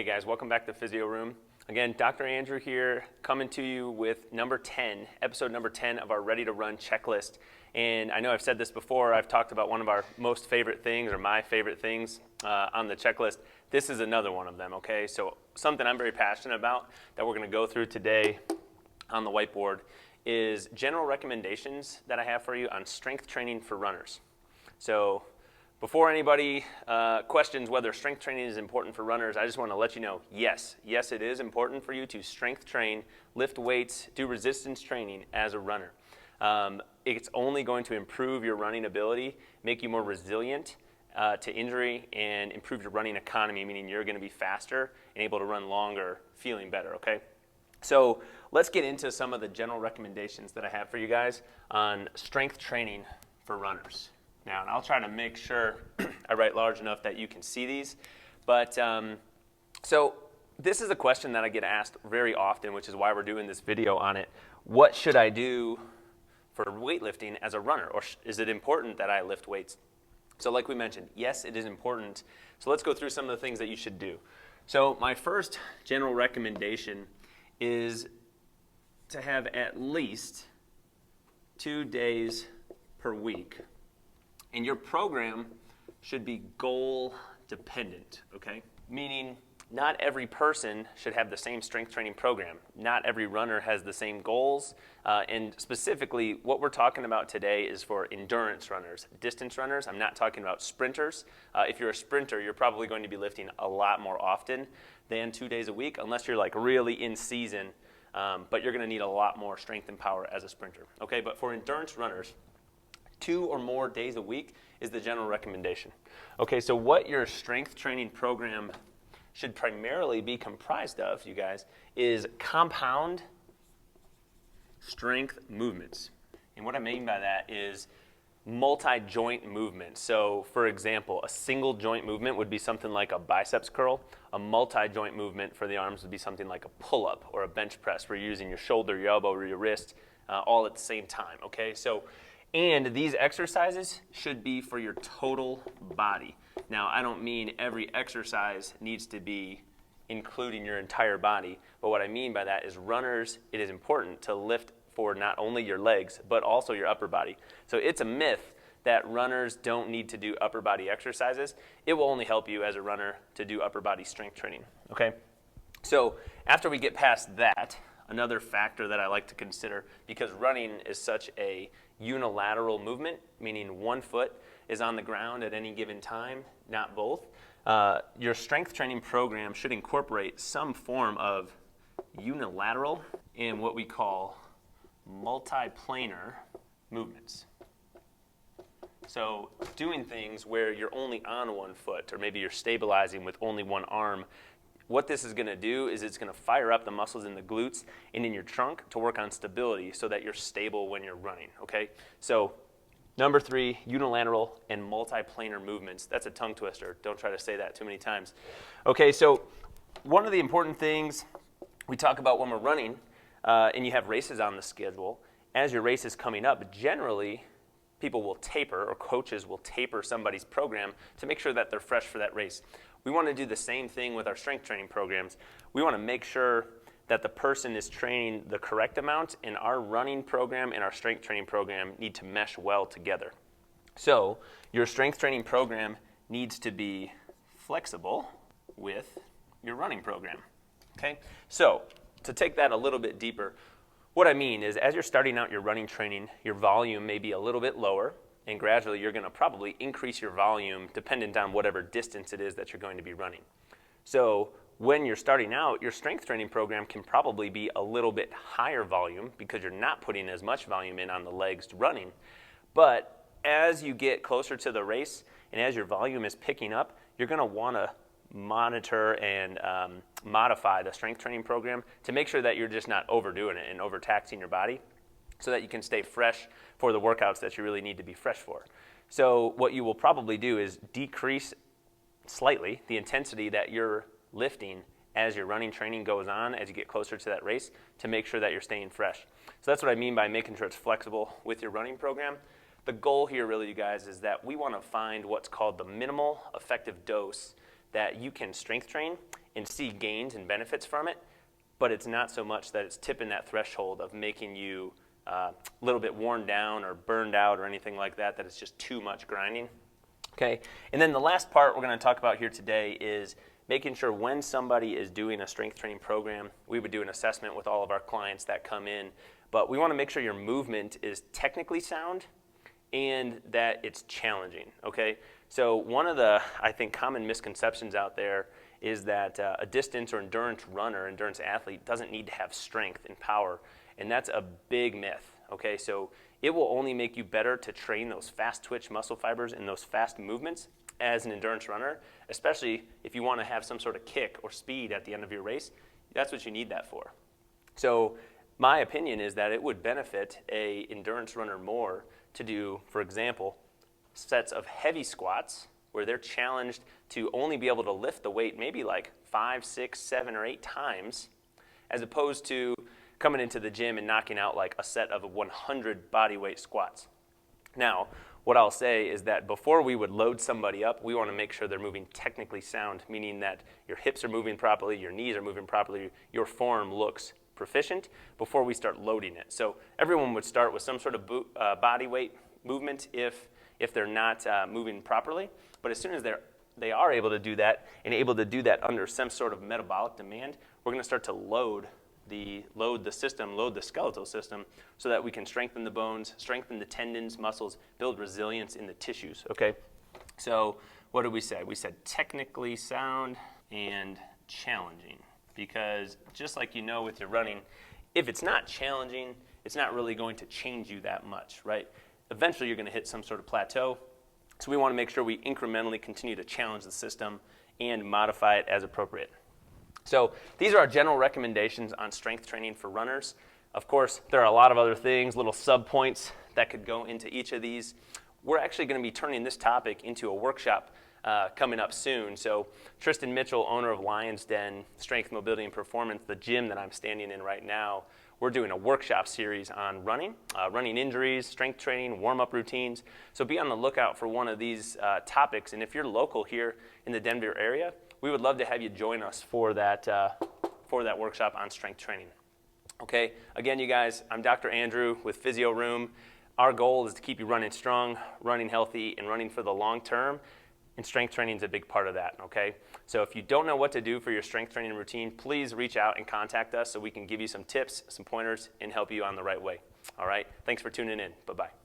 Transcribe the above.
guys, welcome back to Physio Room. Again, Dr. Andrew here, coming to you with episode number 10 of our Ready to Run checklist. And I know I've said this before, I've talked about one of our most favorite things, or my favorite things on the checklist. This is another one of them, okay? So something I'm very passionate about that we're gonna go through today on the whiteboard is general recommendations that I have for you on strength training for runners. So before anybody questions whether strength training is important for runners, I just want to let you know, yes, it is important for you to strength train, lift weights, do resistance training as a runner. It's only going to improve your running ability, make you more resilient to injury, and improve your running economy, meaning you're going to be faster and able to run longer, feeling better, okay? So let's get into some of the general recommendations that I have for you guys on strength training for runners. Now, and I'll try to make sure I write large enough that you can see these. But so this is a question that I get asked very often, which is why we're doing this video on it. What should I do for weightlifting as a runner? Or is it important that I lift weights? So like we mentioned, yes, it is important. So let's go through some of the things that you should do. So my first general recommendation is to have at least 2 days per week. And your program should be goal dependent, okay? Meaning not every person should have the same strength training program. Not every runner has the same goals. And specifically, what we're talking about today is for endurance runners, distance runners. I'm not talking about sprinters. If you're a sprinter, you're probably going to be lifting a lot more often than 2 days a week, unless you're like really in season. But you're gonna need a lot more strength and power as a sprinter, okay? But for endurance runners, 2 or more days a week is the general recommendation. Okay, so what your strength training program should primarily be comprised of, you guys, is compound strength movements. And what I mean by that is multi-joint movements. So for example, a single joint movement would be something like a biceps curl. A multi-joint movement for the arms would be something like a pull-up or a bench press where you're using your shoulder, your elbow, or your wrist all at the same time, okay? And these exercises should be for your total body. Now, I don't mean every exercise needs to be including your entire body, but what I mean by that is runners, it is important to lift for not only your legs, but also your upper body. So it's a myth that runners don't need to do upper body exercises. It will only help you as a runner to do upper body strength training, okay? So after we get past that, another factor that I like to consider, because running is such a unilateral movement, meaning one foot is on the ground at any given time, not both, your strength training program should incorporate some form of unilateral and what we call multiplanar movements. So doing things where you're only on one foot, or maybe you're stabilizing with only one arm. What this is going to do is it's going to fire up the muscles in the glutes and in your trunk to work on stability so that you're stable when you're running, okay? So number 3, unilateral and multiplanar movements. That's a tongue twister. Don't try to say that too many times. Okay, so one of the important things we talk about when we're running, and you have races on the schedule, as your race is coming up, generally people will taper, or coaches will taper somebody's program to make sure that they're fresh for that race. We want to do the same thing with our strength training programs. We want to make sure that the person is training the correct amount, and our running program and our strength training program need to mesh well together. So your strength training program needs to be flexible with your running program, okay? So to take that a little bit deeper, what I mean is as you're starting out your running training, your volume may be a little bit lower, and gradually you're going to probably increase your volume dependent on whatever distance it is that you're going to be running. So when you're starting out, your strength training program can probably be a little bit higher volume because you're not putting as much volume in on the legs running. But as you get closer to the race and as your volume is picking up, you're going to want to monitor and modify the strength training program to make sure that you're just not overdoing it and overtaxing your body, so that you can stay fresh for the workouts that you really need to be fresh for. So what you will probably do is decrease slightly the intensity that you're lifting as your running training goes on, as you get closer to that race, to make sure that you're staying fresh. So that's what I mean by making sure it's flexible with your running program. The goal here really, you guys, is that we want to find what's called the minimal effective dose that you can strength train and see gains and benefits from it, but it's not so much that it's tipping that threshold of making you a little bit worn down or burned out or anything like that, that it's just too much grinding. Okay, and then the last part we're going to talk about here today is making sure when somebody is doing a strength training program, we would do an assessment with all of our clients that come in, but we want to make sure your movement is technically sound and that it's challenging, okay? So one of the, I think, common misconceptions out there is that a distance or endurance runner, endurance athlete doesn't need to have strength and power, and that's a big myth, okay? So it will only make you better to train those fast twitch muscle fibers and those fast movements as an endurance runner, especially if you want to have some sort of kick or speed at the end of your race. That's what you need that for. So my opinion is that it would benefit a endurance runner more to do, for example, sets of heavy squats where they're challenged to only be able to lift the weight maybe like 5, 6, 7, or 8 times, as opposed to coming into the gym and knocking out like a set of 100 body weight squats. Now, what I'll say is that before we would load somebody up, we want to make sure they're moving technically sound, meaning that your hips are moving properly, your knees are moving properly, your form looks proficient before we start loading it. So everyone would start with some sort of body weight movement if they're not moving properly. But as soon as they are able to do that and able to do that under some sort of metabolic demand, we're going to start to load the skeletal system, so that we can strengthen the bones, strengthen the tendons, muscles, build resilience in the tissues, okay? So what did we say? We said technically sound and challenging, because just like you know with your running, if it's not challenging, it's not really going to change you that much, right? Eventually you're going to hit some sort of plateau, so we want to make sure we incrementally continue to challenge the system and modify it as appropriate. So these are our general recommendations on strength training for runners. Of course, there are a lot of other things, little sub-points that could go into each of these. We're actually going to be turning this topic into a workshop coming up soon. So Tristan Mitchell, owner of Lion's Den Strength, Mobility, and Performance, the gym that I'm standing in right now, we're doing a workshop series on running injuries, strength training, warm-up routines. So be on the lookout for one of these topics. And if you're local here in the Denver area, we would love to have you join us for that workshop on strength training. Okay, again, you guys, I'm Dr. Andrew with Physio Room. Our goal is to keep you running strong, running healthy, and running for the long term, and strength training is a big part of that, okay? So if you don't know what to do for your strength training routine, please reach out and contact us so we can give you some tips, some pointers, and help you on the right way. All right, thanks for tuning in. Bye-bye.